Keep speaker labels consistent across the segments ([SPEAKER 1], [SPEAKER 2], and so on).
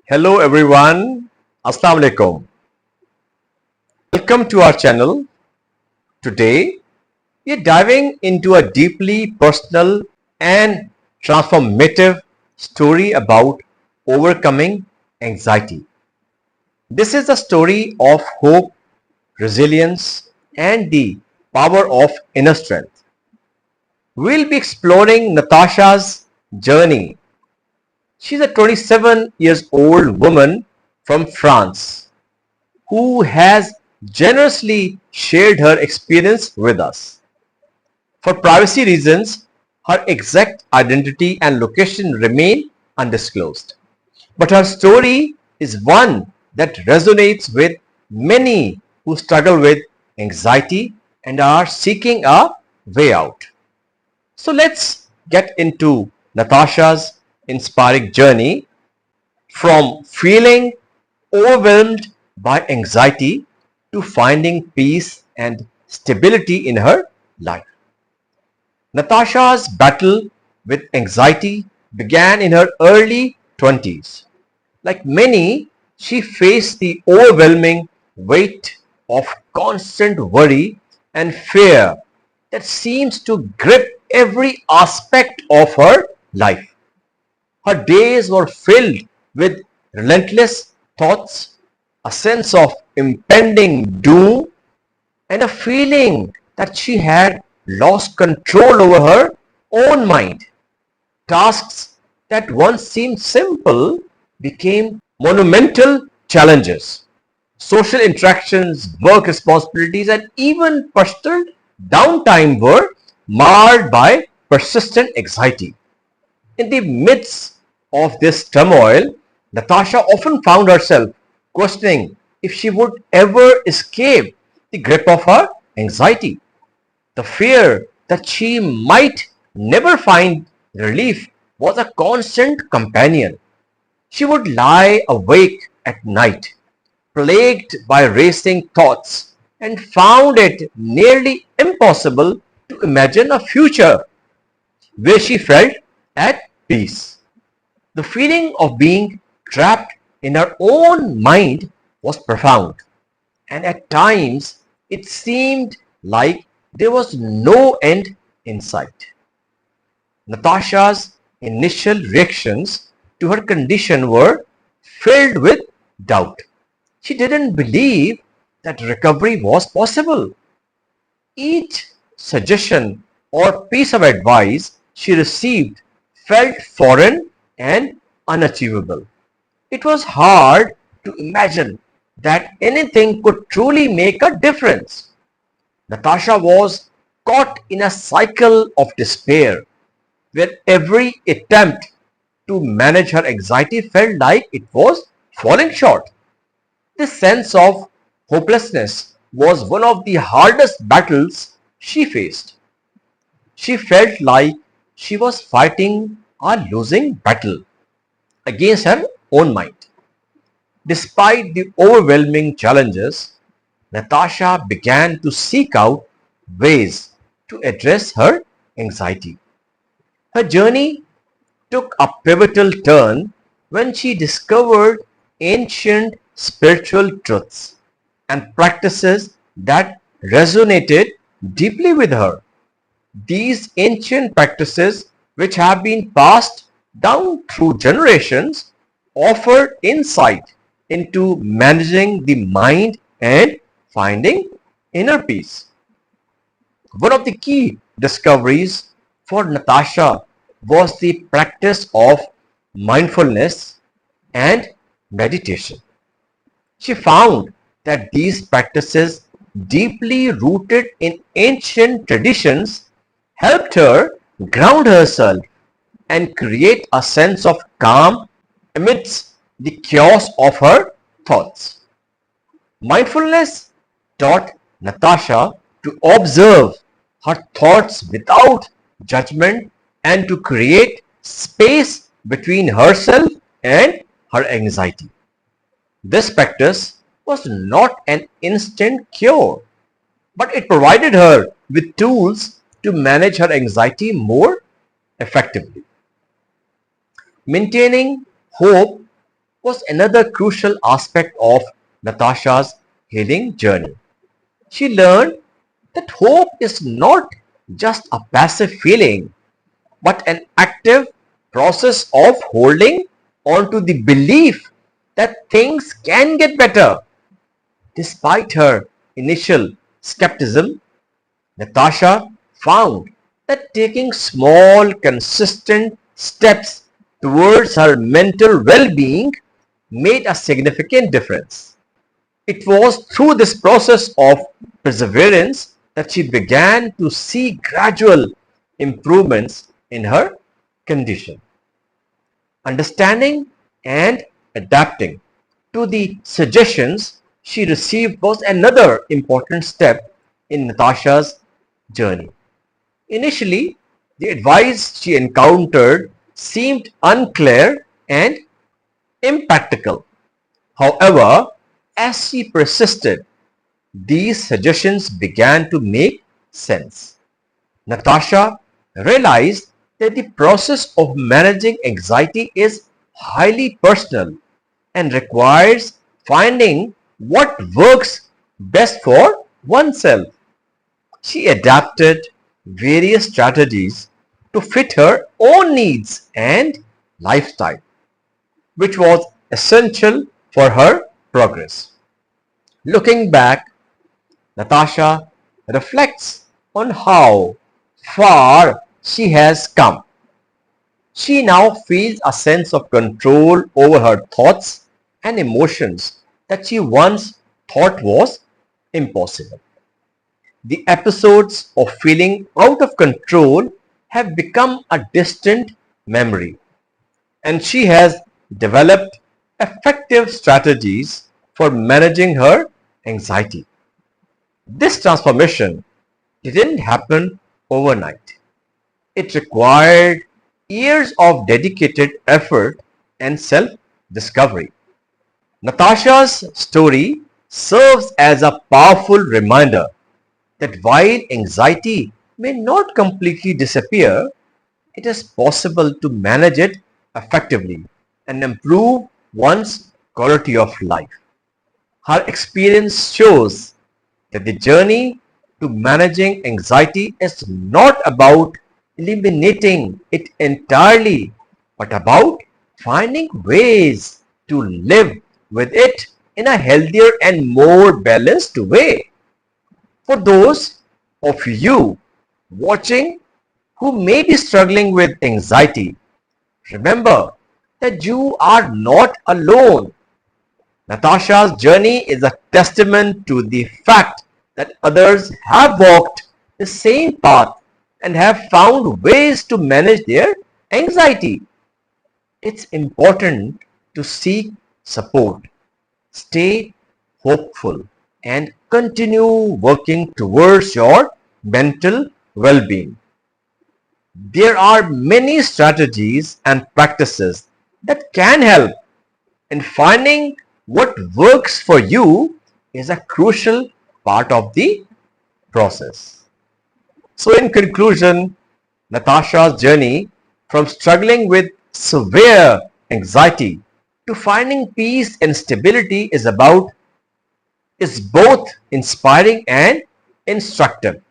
[SPEAKER 1] Hello everyone, Assalamu alaikum. Welcome to our channel. Today we are diving into a deeply personal and transformative story about overcoming anxiety. This is the story of hope, resilience, and the power of inner strength. We'll be exploring Natasha's journey. She's a 27 years old woman from France who has generously shared her experience with us. For privacy reasons, her exact identity and location remain undisclosed. But her story is one that resonates with many who struggle with anxiety and are seeking a way out. So let's get into Natasha's inspiring journey from feeling overwhelmed by anxiety to finding peace and stability in her life. Natasha's battle with anxiety began in her early 20s. Like many, she faced the overwhelming weight of constant worry and fear that seems to grip every aspect of her life. Her days were filled with relentless thoughts, a sense of impending doom, and a feeling that she had lost control over her own mind. Tasks that once seemed simple became monumental challenges. Social interactions, work responsibilities, and even personal downtime were marred by persistent anxiety. In the midst of this turmoil, Natasha often found herself questioning if she would ever escape the grip of her anxiety. The fear that she might never find relief was a constant companion. She would lie awake at night, plagued by racing thoughts, and found it nearly impossible to imagine a future where she felt at peace. The feeling of being trapped in her own mind was profound, and at times it seemed like there was no end in sight. Natasha's initial reactions to her condition were filled with doubt. She didn't believe that recovery was possible. Each suggestion or piece of advice she received felt foreign and unachievable. It was hard to imagine that anything could truly make a difference. Natasha was caught in a cycle of despair where every attempt to manage her anxiety felt like it was falling short. This sense of hopelessness was one of the hardest battles she faced. She felt like she was fighting a losing battle against her own mind. Despite the overwhelming challenges, Natasha began to seek out ways to address her anxiety. Her journey took a pivotal turn when she discovered ancient spiritual truths and practices that resonated deeply with her. These ancient practices, which have been passed down through generations, offer insight into managing the mind and finding inner peace. One of the key discoveries for Natasha was the practice of mindfulness and meditation. She found that these practices, deeply rooted in ancient traditions, helped her ground herself and create a sense of calm amidst the chaos of her thoughts. Mindfulness taught Natasha to observe her thoughts without judgment and to create space between herself and her anxiety. This practice was not an instant cure, but it provided her with tools to manage her anxiety more effectively. Maintaining hope was another crucial aspect of Natasha's healing journey. She learned that hope is not just a passive feeling, but an active process of holding on to the belief that things can get better. Despite her initial skepticism, Natasha found that taking small, consistent steps towards her mental well-being made a significant difference. It was through this process of perseverance that she began to see gradual improvements in her condition. Understanding and adapting to the suggestions she received was another important step in Natasha's journey. Initially, the advice she encountered seemed unclear and impractical. However, as she persisted, these suggestions began to make sense. Natasha realized that the process of managing anxiety is highly personal and requires finding what works best for oneself. She adapted various strategies to fit her own needs and lifestyle, which was essential for her progress. Looking back, Natasha reflects on how far she has come. She now feels a sense of control over her thoughts and emotions that she once thought was impossible. The episodes of feeling out of control have become a distant memory, and she has developed effective strategies for managing her anxiety. This transformation didn't happen overnight. It required years of dedicated effort and self-discovery. Natasha's story serves as a powerful reminder that while anxiety may not completely disappear, it is possible to manage it effectively and improve one's quality of life. Her experience shows that the journey to managing anxiety is not about eliminating it entirely, but about finding ways to live with it in a healthier and more balanced way. For those of you watching who may be struggling with anxiety, remember that you are not alone. Natasha's journey is a testament to the fact that others have walked the same path and have found ways to manage their anxiety. It's important to seek support, stay hopeful, and continue working towards your mental well-being. There are many strategies and practices that can help, and finding what works for you is a crucial part of the process. So in conclusion, Natasha's journey from struggling with severe anxiety to finding peace and stability is both inspiring and instructive.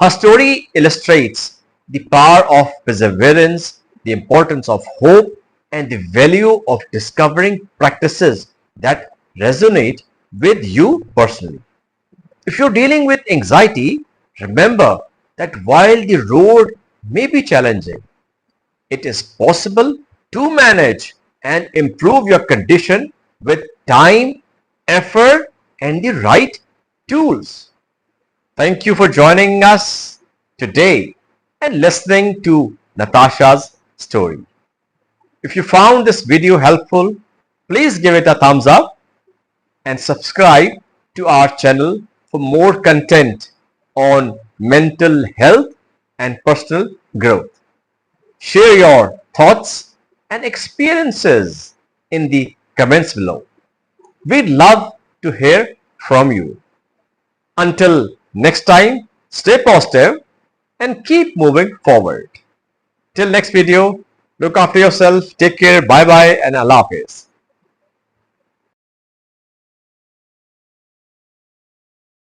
[SPEAKER 1] Her story illustrates the power of perseverance, the importance of hope, and the value of discovering practices that resonate with you personally. If you're dealing with anxiety, remember that while the road may be challenging, it is possible to manage and improve your condition with time, effort, and the right tools. Thank you for joining us today and listening to Natasha's story. If you found this video helpful, please give it a thumbs up and subscribe to our channel for more content on mental health and personal growth. Share your thoughts and experiences in the comments below. We'd love to hear from you. Until next time, stay positive and keep moving forward. Till next video, Look after yourself. Take care. Bye bye and Allah Hafiz.